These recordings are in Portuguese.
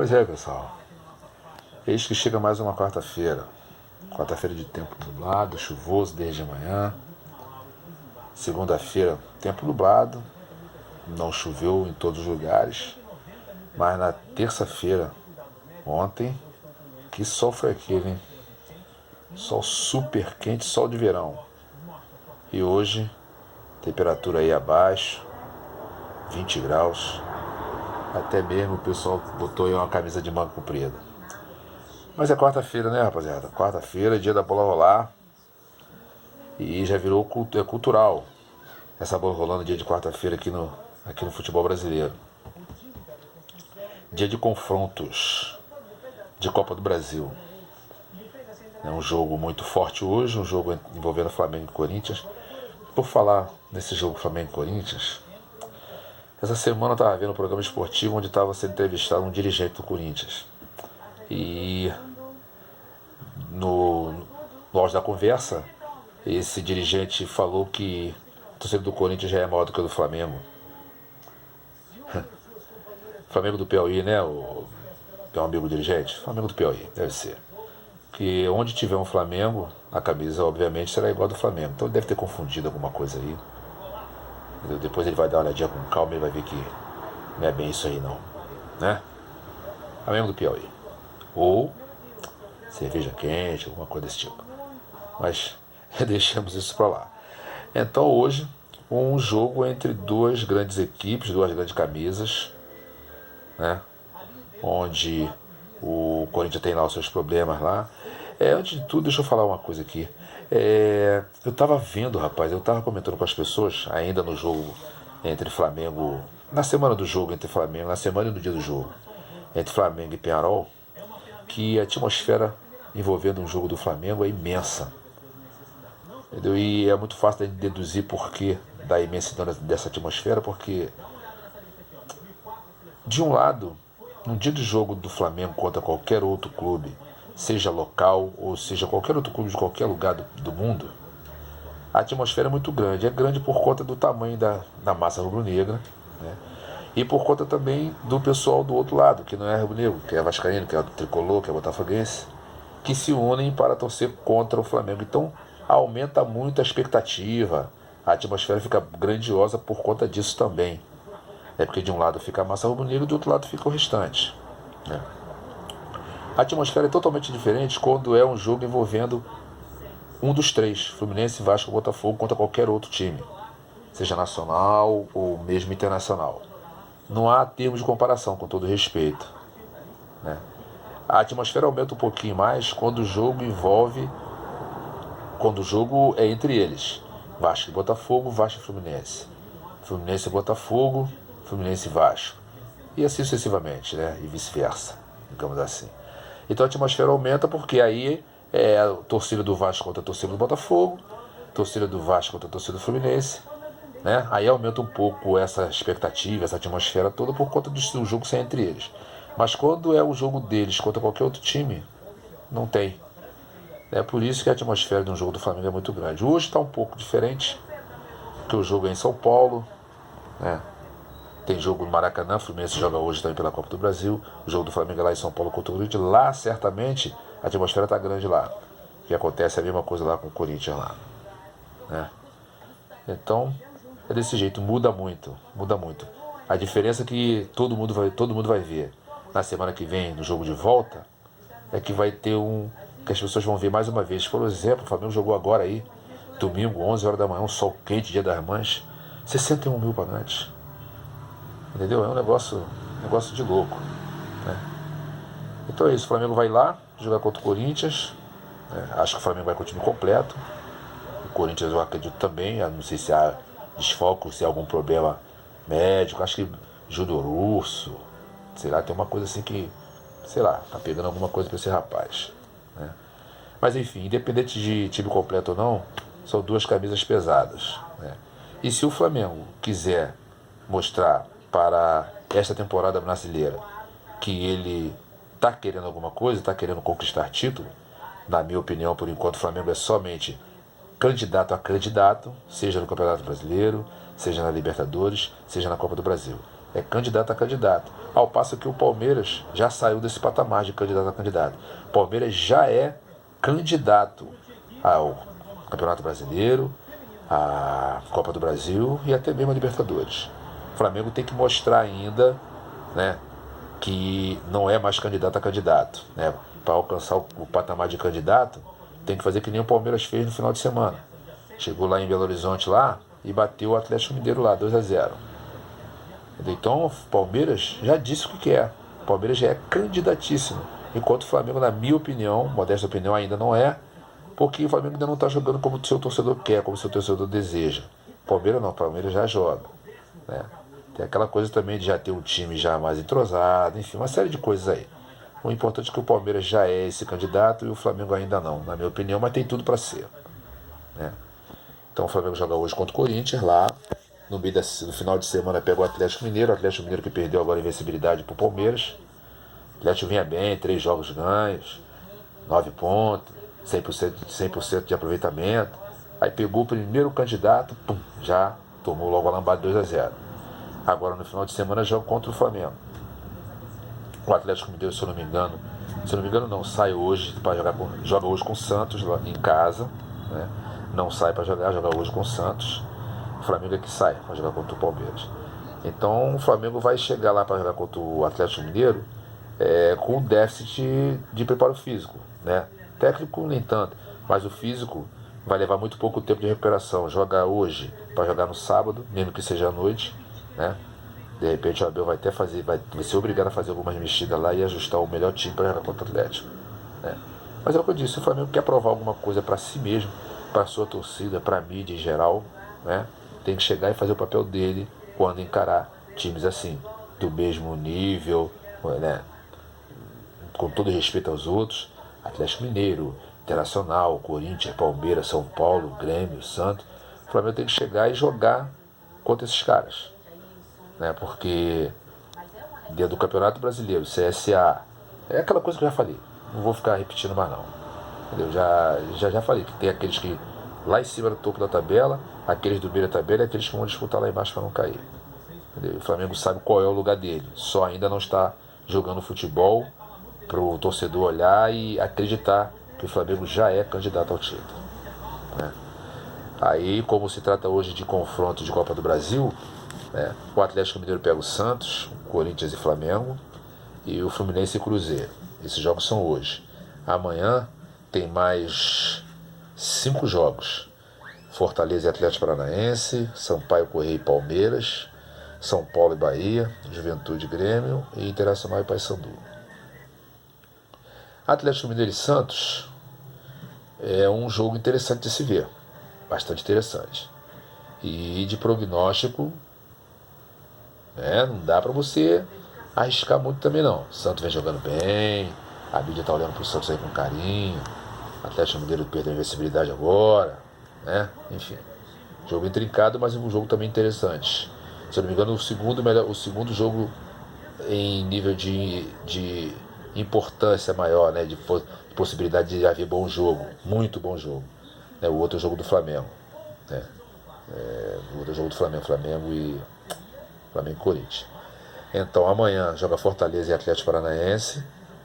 Pois é, pessoal. Eis que chega mais uma quarta-feira. Quarta-feira de tempo nublado, chuvoso desde amanhã. Segunda-feira, tempo nublado. Não choveu em todos os lugares. Mas na terça-feira, ontem, que sol foi aquele, hein? Sol super quente, sol de verão. E hoje, temperatura aí abaixo, 20 graus. Até mesmo o pessoal botou aí uma camisa de manga comprida. Mas é quarta-feira, né, rapaziada? Quarta-feira, dia da bola rolar. E já virou cultural essa bola rolando dia de quarta-feira aqui no futebol brasileiro. Dia de confrontos de Copa do Brasil. É um jogo muito forte hoje, um jogo envolvendo Flamengo e Corinthians. Por falar nesse jogo Flamengo e Corinthians, essa semana eu estava vendo um programa esportivo onde estava sendo entrevistado um dirigente do Corinthians. E no auge da conversa, esse dirigente falou que o torcedor do Corinthians já é maior do que o do Flamengo. Flamengo do Piauí, né? O meu amigo dirigente? Flamengo do Piauí, deve ser. Que onde tiver um Flamengo, a camisa obviamente será igual a do Flamengo. Então ele deve ter confundido alguma coisa aí. Depois ele vai dar uma olhadinha com calma e vai ver que não é bem isso aí não, né? Flamengo do Piauí. Ou cerveja quente, alguma coisa desse tipo. Mas deixamos isso pra lá. Então hoje, um jogo entre duas grandes equipes, duas grandes camisas, né? Onde o Corinthians tem lá os seus problemas lá. Antes de tudo, deixa eu falar uma coisa aqui. Eu tava vendo, rapaz, eu tava comentando com as pessoas, ainda no jogo entre Flamengo, na semana do jogo entre Flamengo, na semana e no dia do jogo, entre Flamengo e Peñarol, que a atmosfera envolvendo um jogo do Flamengo é imensa. Entendeu? E é muito fácil de deduzir porquê da imensidão dessa atmosfera, porque de um lado, num dia de jogo do Flamengo contra qualquer outro clube, seja local ou seja qualquer outro clube de qualquer lugar do mundo, a atmosfera é muito grande. É grande por conta do tamanho da massa rubro-negra, né? E por conta também do pessoal do outro lado, que não é rubro-negro, que é vascaíno, que é tricolor, que é botafoguense, que se unem para torcer contra o Flamengo. Então aumenta muito a expectativa, a atmosfera fica grandiosa por conta disso também. É porque de um lado fica a massa rubro-negra e do outro lado fica o restante, né? A atmosfera é totalmente diferente quando é um jogo envolvendo um dos três, Fluminense, Vasco ou Botafogo, contra qualquer outro time, seja nacional ou mesmo internacional. Não há termos de comparação, com todo respeito, né? A atmosfera aumenta um pouquinho mais quando o jogo é entre eles. Vasco e Botafogo, Vasco e Fluminense. Fluminense e Botafogo, Fluminense e Vasco. E assim sucessivamente, né? E vice-versa, digamos assim. Então a atmosfera aumenta porque aí é a torcida do Vasco contra a torcida do Botafogo, torcida do Vasco contra a torcida do Fluminense, né? Aí aumenta um pouco essa expectativa, essa atmosfera toda por conta do jogo ser entre eles. Mas quando é o jogo deles contra qualquer outro time, não tem. É por isso que a atmosfera de um jogo do Flamengo é muito grande. Hoje está um pouco diferente, porque o jogo é em São Paulo, né? Tem jogo no Maracanã, o Fluminense joga hoje também pela Copa do Brasil. O jogo do Flamengo é lá em São Paulo contra o Corinthians. Lá, certamente, a atmosfera está grande lá. Que acontece a mesma coisa lá com o Corinthians lá, né? Então, é desse jeito, muda muito, muda muito. A diferença é que todo mundo vai ver na semana que vem, no jogo de volta, é que vai ter que as pessoas vão ver mais uma vez. Por exemplo, o Flamengo jogou agora aí, domingo, 11 horas da manhã, um sol quente, dia das mães, 61 mil pagantes. Entendeu? É um negócio de louco, né? Então é isso, o Flamengo vai lá jogar contra o Corinthians, né? Acho que o Flamengo vai continuar completo. O Corinthians eu acredito também, eu não sei se há desfalque, se há algum problema médico. Acho que Júnior Urso, sei lá, tem uma coisa assim que, sei lá, tá pegando alguma coisa pra esse rapaz, né? Mas enfim, independente de time completo ou não, são duas camisas pesadas, né? E se o Flamengo quiser mostrar para esta temporada brasileira que ele está querendo alguma coisa, está querendo conquistar título, na minha opinião, por enquanto, o Flamengo é somente candidato a candidato, seja no Campeonato Brasileiro, seja na Libertadores, seja na Copa do Brasil. É candidato a candidato. Ao passo que o Palmeiras já saiu desse patamar de candidato a candidato. O Palmeiras já é candidato ao Campeonato Brasileiro, à Copa do Brasil e até mesmo a Libertadores. O Flamengo tem que mostrar ainda, né, que não é mais candidato a candidato. Né? Para alcançar o patamar de candidato, tem que fazer que nem o Palmeiras fez no final de semana. Chegou lá em Belo Horizonte lá e bateu o Atlético Mineiro lá, 2-0. Então o Palmeiras já disse o que quer. O Palmeiras já é candidatíssimo. Enquanto o Flamengo, na minha opinião, modesta opinião, ainda não é, porque o Flamengo ainda não está jogando como o seu torcedor quer, como o seu torcedor deseja. O Palmeiras não, o Palmeiras já joga. Né? Tem aquela coisa também de já ter um time já mais entrosado, enfim, uma série de coisas aí. O importante é que o Palmeiras já é esse candidato e o Flamengo ainda não, na minha opinião, mas tem tudo para ser. Né? Então o Flamengo joga hoje contra o Corinthians lá. No final de semana pega o Atlético Mineiro. O Atlético Mineiro que perdeu agora a invencibilidade para o Palmeiras. O Atlético vinha bem, 3 jogos ganhos, 9 pontos, 100% de aproveitamento. Aí pegou o primeiro candidato, pum, já tomou logo a lambada 2-0. Agora no final de semana joga contra o Flamengo. O Atlético Mineiro, se eu não me engano não, sai hoje para joga hoje com o Santos lá em casa, né? Não sai para joga hoje com o Santos. O Flamengo é que sai para jogar contra o Palmeiras. Então o Flamengo vai chegar lá para jogar contra o Atlético Mineiro com um déficit de preparo físico, né? Técnico nem tanto, mas o físico vai levar muito pouco tempo de recuperação. Joga hoje para jogar no sábado, mesmo que seja à noite, né? De repente o Abel vai ser obrigado a fazer algumas mexidas lá e ajustar o melhor time para jogar contra o Atlético. Né? Mas é o que eu disse, o Flamengo quer provar alguma coisa para si mesmo, para a sua torcida, para a mídia em geral. Né? Tem que chegar e fazer o papel dele quando encarar times assim, do mesmo nível, né? Com todo respeito aos outros, Atlético Mineiro, Internacional, Corinthians, Palmeiras, São Paulo, Grêmio, Santos. O Flamengo tem que chegar e jogar contra esses caras. Né? Porque dentro do Campeonato Brasileiro, CSA, é aquela coisa que eu já falei, não vou ficar repetindo mais não. Entendeu? Já falei que tem aqueles que lá em cima do topo da tabela, aqueles do meio da tabela e aqueles que vão disputar lá embaixo para não cair. Entendeu? O Flamengo sabe qual é o lugar dele, só ainda não está jogando futebol para o torcedor olhar e acreditar que o Flamengo já é candidato ao título. Né? Aí, como se trata hoje de confronto de Copa do Brasil, né, o Atlético Mineiro pega o Santos, o Corinthians e Flamengo, e o Fluminense e Cruzeiro. Esses jogos são hoje. Amanhã tem mais 5 jogos. Fortaleza e Atlético Paranaense, Sampaio Corrêa e Palmeiras, São Paulo e Bahia, Juventude e Grêmio e Internacional e Paysandu. Atlético Mineiro e Santos é um jogo interessante de se ver, bastante interessante. E de prognóstico, não dá para você arriscar muito também não. O Santos vem jogando bem, a mídia tá olhando pro Santos aí com carinho, o Atlético Mineiro perdeu a invencibilidade agora, né? Enfim, jogo intrincado, mas um jogo também interessante. Se eu não me engano, o segundo jogo em nível de importância maior, né? De possibilidade de haver bom jogo, muito bom jogo. Né? O outro jogo do Flamengo. Né? O outro jogo do Flamengo e Corinthians. Então amanhã joga Fortaleza e Atlético Paranaense,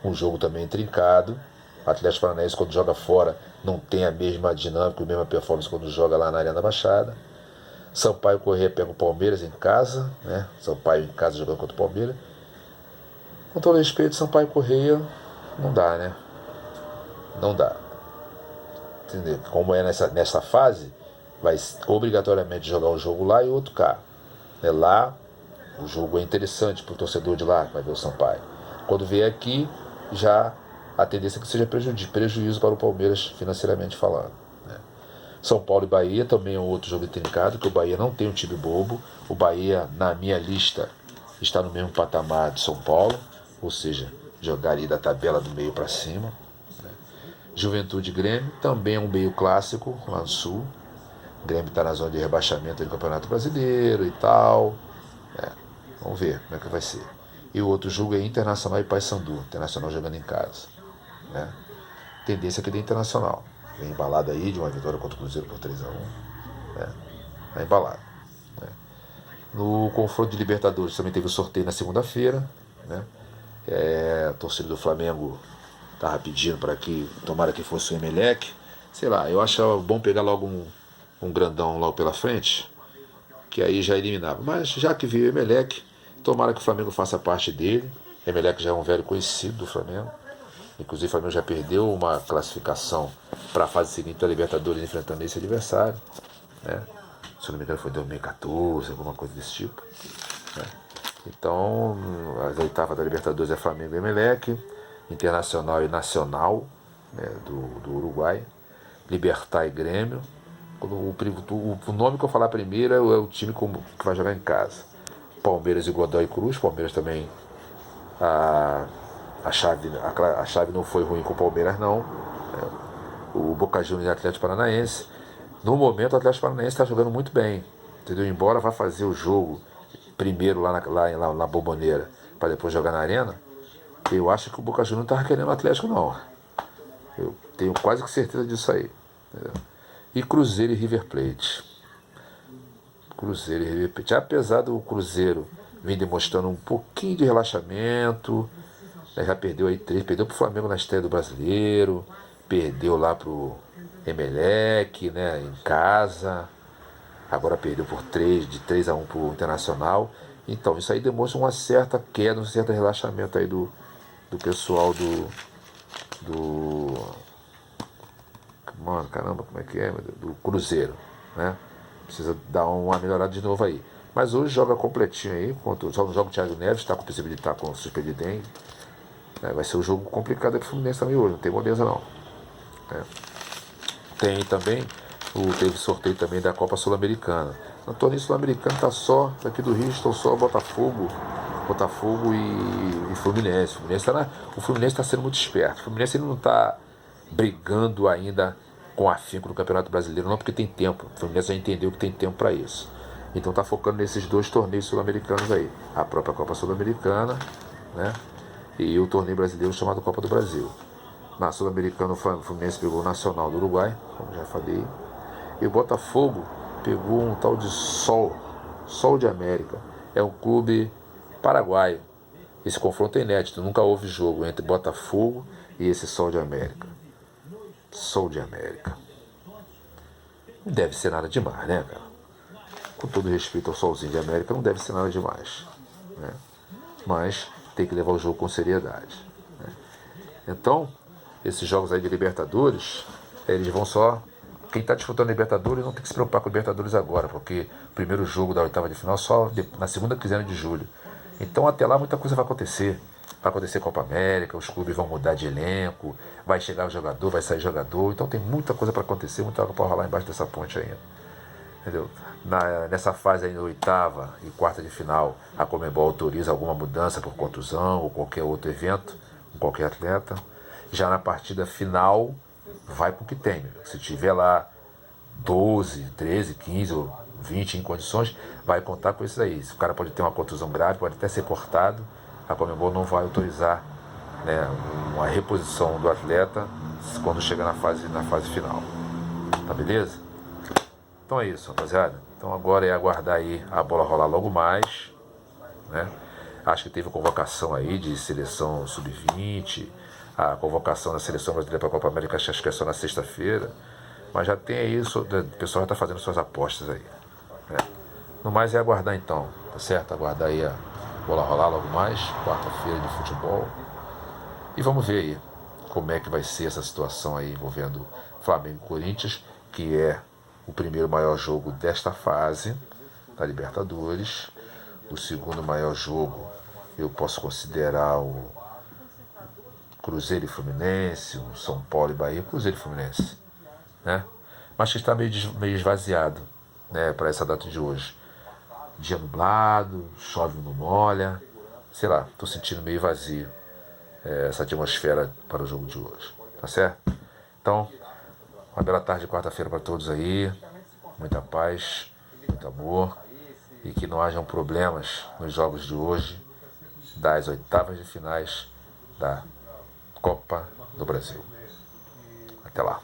um jogo também trincado. O Atlético Paranaense, quando joga fora, não tem a mesma dinâmica, a mesma performance quando joga lá na Arena da Baixada. Sampaio Corrêa pega o Palmeiras em casa, né? Sampaio em casa jogando contra o Palmeiras. Com todo respeito, Sampaio Corrêa não dá, né? Não dá. Entendeu? Como é nessa fase, vai obrigatoriamente jogar um jogo lá e outro cá. Lá, o jogo é interessante para o torcedor de lá, que vai ver o Sampaio. Quando vier aqui, já a tendência é que seja prejuízo para o Palmeiras, financeiramente falando. Né? São Paulo e Bahia também é um outro jogo intrincado, que o Bahia não tem um time bobo. O Bahia, na minha lista, está no mesmo patamar de São Paulo, ou seja, jogar ali da tabela do meio para cima. Né? Juventude e Grêmio também é um meio clássico lá no Sul. O Grêmio está na zona de rebaixamento do Campeonato Brasileiro e tal. Vamos ver como é que vai ser. E o outro jogo é Internacional e Paysandu. Internacional jogando em casa. Né? Tendência aqui do Internacional. Vem embalado aí de uma vitória contra o Cruzeiro por 3-1. Né? Vai embalado. Né? No confronto de Libertadores também teve o sorteio na segunda-feira, né? A torcida do Flamengo estava pedindo para que tomara que fosse o Emelec. Sei lá, eu acho bom pegar logo um grandão logo pela frente, que aí já eliminava. Mas já que veio o Emelec, tomara que o Flamengo faça parte dele. Emelec já é um velho conhecido do Flamengo. Inclusive o Flamengo já perdeu uma classificação para a fase seguinte da Libertadores enfrentando esse adversário, né? Se não me engano foi 2014, alguma coisa desse tipo, né? Então, as oitavas da Libertadores é Flamengo e Emelec, Internacional e Nacional, né, do Uruguai, Libertad e Grêmio. O nome que eu falar primeiro é o time que vai jogar em casa. Palmeiras e Godoy Cruz. Palmeiras também, a chave não foi ruim com o Palmeiras, não, né? O Boca Juniors e Atlético Paranaense. No momento o Atlético Paranaense está jogando muito bem, entendeu? Embora vá fazer o jogo primeiro lá na Bombonera para depois jogar na Arena, eu acho que o Boca Juniors não estava querendo o Atlético, não. Eu tenho quase que certeza disso aí, entendeu? E Cruzeiro e River Plate. Cruzeiro e River Plate. Apesar do Cruzeiro vir demonstrando um pouquinho de relaxamento, né, já perdeu aí 3, perdeu pro Flamengo na estreia do Brasileiro, perdeu lá pro Emelec, né, em casa, agora perdeu de 3-1 pro Internacional. Então, isso aí demonstra uma certa queda, um certo relaxamento aí do pessoal do. Mano, caramba, como é que é? Do Cruzeiro, né? Precisa dar uma melhorada de novo aí. Mas hoje joga completinho aí, só não joga o Thiago Neves, está com possibilidade de estar com suspeito de dengue. Vai ser um jogo complicado aqui pro Fluminense também hoje, não tem moleza não, né? Tem também, teve sorteio também da Copa Sul-Americana. No torneio sul-americano tá só, daqui do Rio estão só Botafogo e Fluminense. O Fluminense está sendo muito esperto. O Fluminense ele não está brigando ainda com afinco no Campeonato Brasileiro, não, porque tem tempo. O Fluminense já entendeu que tem tempo para isso. Então está focando nesses 2 torneios sul-americanos aí. A própria Copa Sul-Americana, né? E o torneio brasileiro chamado Copa do Brasil. Na Sul-Americana o Fluminense pegou o Nacional do Uruguai, como já falei. E o Botafogo pegou um tal de Sol de América. É um clube paraguaio. Esse confronto é inédito, nunca houve jogo entre Botafogo e esse Sol de América. Sol de América. Não deve ser nada demais, né, cara? Com todo respeito ao Solzinho de América, não deve ser nada demais, né? Mas tem que levar o jogo com seriedade, né? Então, esses jogos aí de Libertadores, eles vão só... Quem está disputando Libertadores não tem que se preocupar com Libertadores agora, porque o primeiro jogo da oitava de final só na segunda quinzena de julho. Então até lá muita coisa vai acontecer. Vai acontecer Copa América, os clubes vão mudar de elenco, vai chegar o jogador, vai sair jogador. Então tem muita coisa para acontecer, muita água para rolar embaixo dessa ponte ainda, entendeu? Nessa fase aí, oitava e quarta de final, a Conmebol autoriza alguma mudança por contusão ou qualquer outro evento, com qualquer atleta. Já na partida final, vai com o que tem. Se tiver lá 12, 13, 15 ou 20 em condições, vai contar com isso aí. Se o cara pode ter uma contusão grave, pode até ser cortado, a Conmebol não vai autorizar, né, uma reposição do atleta quando chega na fase final. Tá beleza? Então é isso, rapaziada. Então agora é aguardar aí a bola rolar logo mais, né? Acho que teve convocação aí de seleção sub-20, a convocação da seleção brasileira para a Copa América, acho que é só na sexta-feira. Mas já tem aí, o pessoal já está fazendo suas apostas aí, né? No mais é aguardar então, tá certo? Aguardar aí a bola rolar logo mais, quarta-feira de futebol. E vamos ver aí como é que vai ser essa situação aí envolvendo Flamengo e Corinthians, que é o primeiro maior jogo desta fase da Libertadores. O segundo maior jogo eu posso considerar o Cruzeiro e Fluminense, o São Paulo e Bahia, Cruzeiro e Fluminense, né? Mas que está meio esvaziado, né, para essa data de hoje. Dia nublado, chove não molha, sei lá, estou sentindo meio vazio essa atmosfera para o jogo de hoje, tá certo? Então, uma bela tarde de quarta-feira para todos aí, muita paz, muito amor, e que não hajam problemas nos jogos de hoje, das oitavas de finais da Copa do Brasil. Até lá.